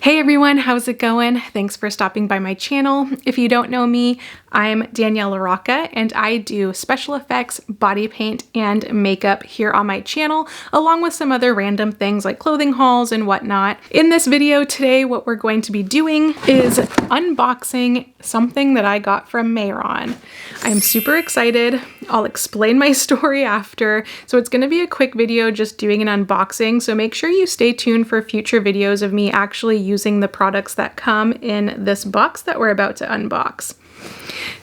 Hey everyone, how's it going? Thanks for stopping by my channel. If you don't know me, I'm Danielle LaRocca and I do special effects, body paint, and makeup here on my channel, along with some other random things like clothing hauls and whatnot. In this video today, what we're going to be doing is unboxing something that I got from Mehron. I'm super excited. I'll explain my story after. So it's gonna be a quick video just doing an unboxing, so make sure you stay tuned for future videos of me actually using the products that come in this box that we're about to unbox.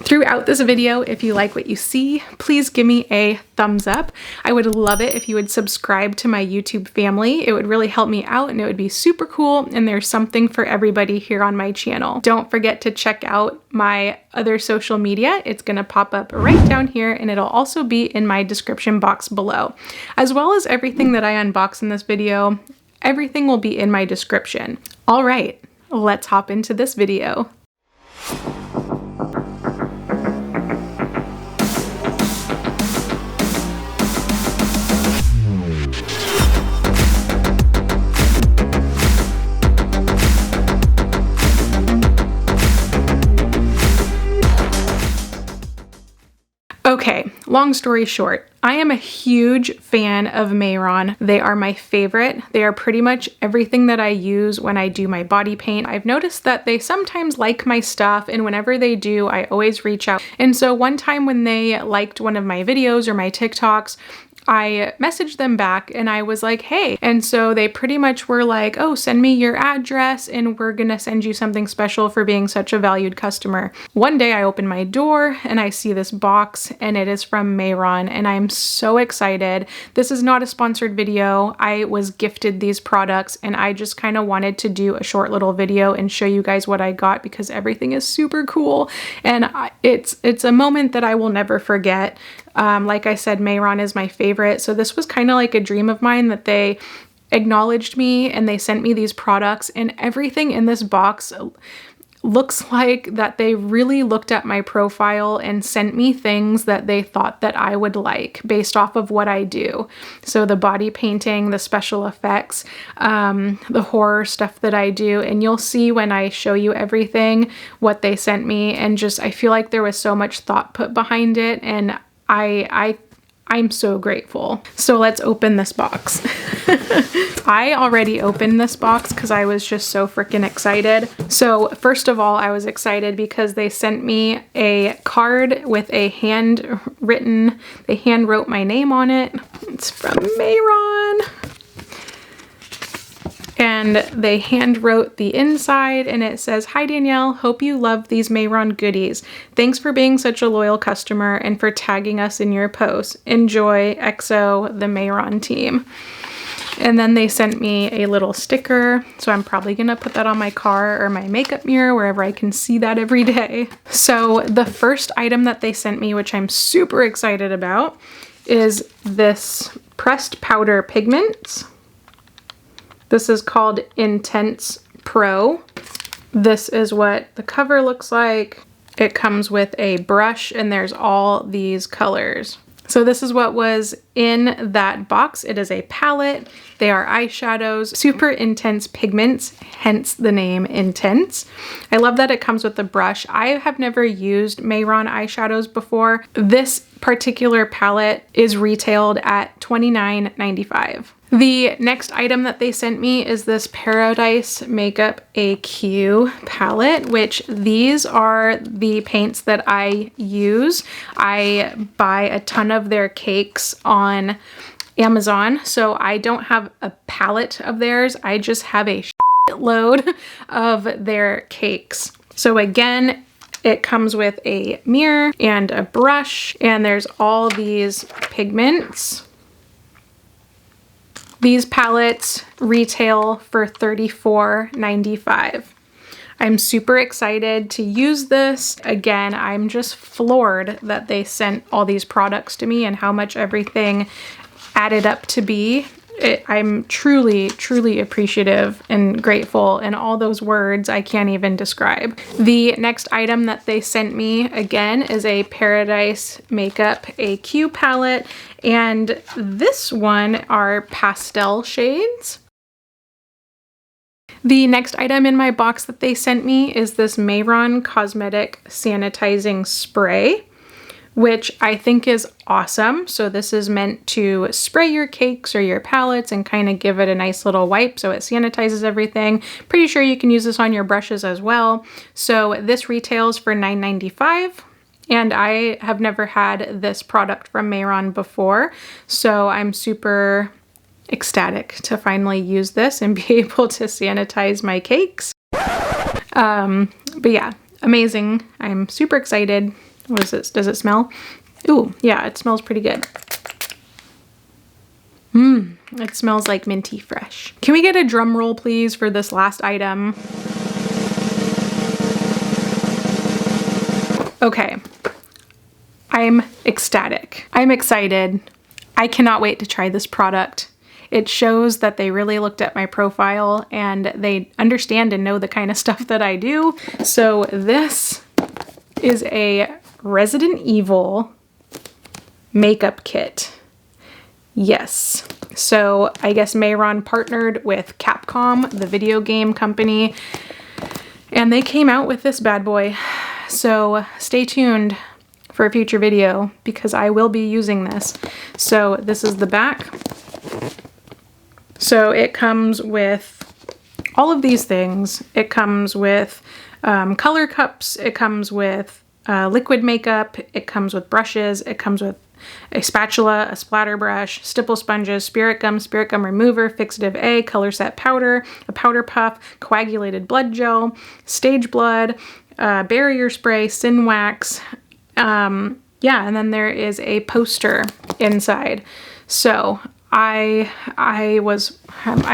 Throughout this video, if you like what you see, please give me a thumbs up. I would love it if you would subscribe to my YouTube family. It would really help me out and it would be super cool, and there's something for everybody here on my channel. Don't forget to check out my other social media. It's gonna pop up right down here and it'll also be in my description box below. As well as everything that I unbox in this video, everything will be in my description. All right, let's hop into this video. Okay, long story short, I am a huge fan of Mehron. They are my favorite. They are pretty much everything that I use when I do my body paint. I've noticed that they sometimes like my stuff, and whenever they do, I always reach out. And so one time when they liked one of my videos or my TikToks, I messaged them back and I was like, hey. And so they pretty much were like, oh, send me your address and we're gonna send you something special for being such a valued customer. One day I open my door and I see this box and it is from Mehron and I'm so excited. This is not a sponsored video. I was gifted these products and I just kind of wanted to do a short little video and show you guys what I got because everything is super cool. And it's a moment that I will never forget. Like I said, Mehron is my favorite. So this was kind of like a dream of mine that they acknowledged me and they sent me these products, and everything in this box looks like that they really looked at my profile and sent me things that they thought that I would like based off of what I do. So the body painting, the special effects, the horror stuff that I do, and you'll see when I show you everything what they sent me, and just I feel like there was so much thought put behind it, and I'm so grateful. So let's open this box. I already opened this box because I was just so freaking excited. So first of all, I was excited because they sent me a card with they hand wrote my name on it. It's from Mehron. And they hand wrote the inside and it says, "Hi Danielle, hope you love these Mehron goodies. Thanks for being such a loyal customer and for tagging us in your posts. Enjoy, XO, the Mehron team." And then they sent me a little sticker. So I'm probably gonna put that on my car or my makeup mirror, wherever I can see that every day. So the first item that they sent me, which I'm super excited about, is this pressed powder pigments. This is called Intense Pro. This is what the cover looks like. It comes with a brush and there's all these colors. So this is what was in that box. It is a palette. They are eyeshadows, super intense pigments, hence the name Intense. I love that it comes with a brush. I have never used Mehron eyeshadows before. This particular palette is retailed at $29.95. The next item that they sent me is this Paradise Makeup AQ palette, which these are the paints that I use. I buy a ton of their cakes on Amazon, so I don't have a palette of theirs. I just have a load of their cakes. So again, it comes with a mirror and a brush, and there's all these pigments. These palettes retail for $34.95. I'm super excited to use this. Again, I'm just floored that they sent all these products to me and how much everything added up to be. I'm truly, truly appreciative and grateful, and all those words I can't even describe. The next item that they sent me, again, is a Paradise Makeup AQ palette, and this one are pastel shades. The next item in my box that they sent me is this Mehron Cosmetic Sanitizing Spray, which I think is awesome. So this is meant to spray your cakes or your palettes and kind of give it a nice little wipe so it sanitizes everything. Pretty sure you can use this on your brushes as well. So this retails for $9.95. And I have never had this product from Mehron before, so I'm super ecstatic to finally use this and be able to sanitize my cakes. But yeah, amazing. I'm super excited. What is this? Does it smell? Ooh, yeah, it smells pretty good. It smells like minty fresh. Can we get a drum roll, please, for this last item? Okay, I'm ecstatic. I'm excited. I cannot wait to try this product. It shows that they really looked at my profile and they understand and know the kind of stuff that I do. So this is a Resident Evil makeup kit. Yes. So I guess Mehron partnered with Capcom, the video game company, and they came out with this bad boy. So stay tuned for a future video because I will be using this. So this is the back. So it comes with all of these things. It comes with color cups. It comes with liquid makeup. It comes with brushes. It comes with a spatula, a splatter brush, stipple sponges, spirit gum remover, fixative A, color set powder, a powder puff, coagulated blood gel, stage blood, barrier spray, sin wax. Yeah, and then there is a poster inside. So I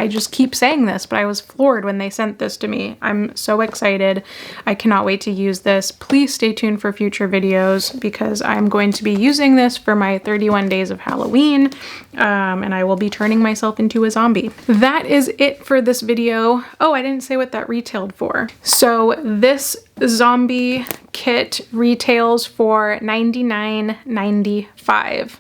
just keep saying this, but I was floored when they sent this to me. I'm so excited. I cannot wait to use this. Please stay tuned for future videos because I'm going to be using this for my 31 days of Halloween, and I will be turning myself into a zombie. That is it for this video. Oh, I didn't say what that retailed for. So this zombie kit retails for $99.95.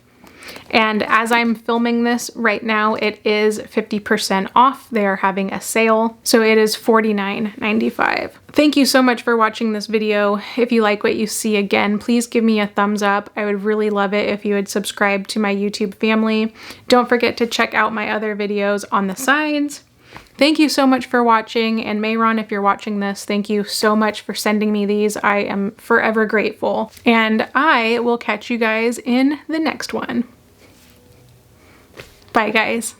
And as I'm filming this right now, it is 50% off. They are having a sale, so it is $49.95. Thank you so much for watching this video. If you like what you see, again, please give me a thumbs up. I would really love it if you would subscribe to my YouTube family. Don't forget to check out my other videos on the sides. Thank you so much for watching, and Mehron, if you're watching this, thank you so much for sending me these. I am forever grateful, and I will catch you guys in the next one. Bye, guys.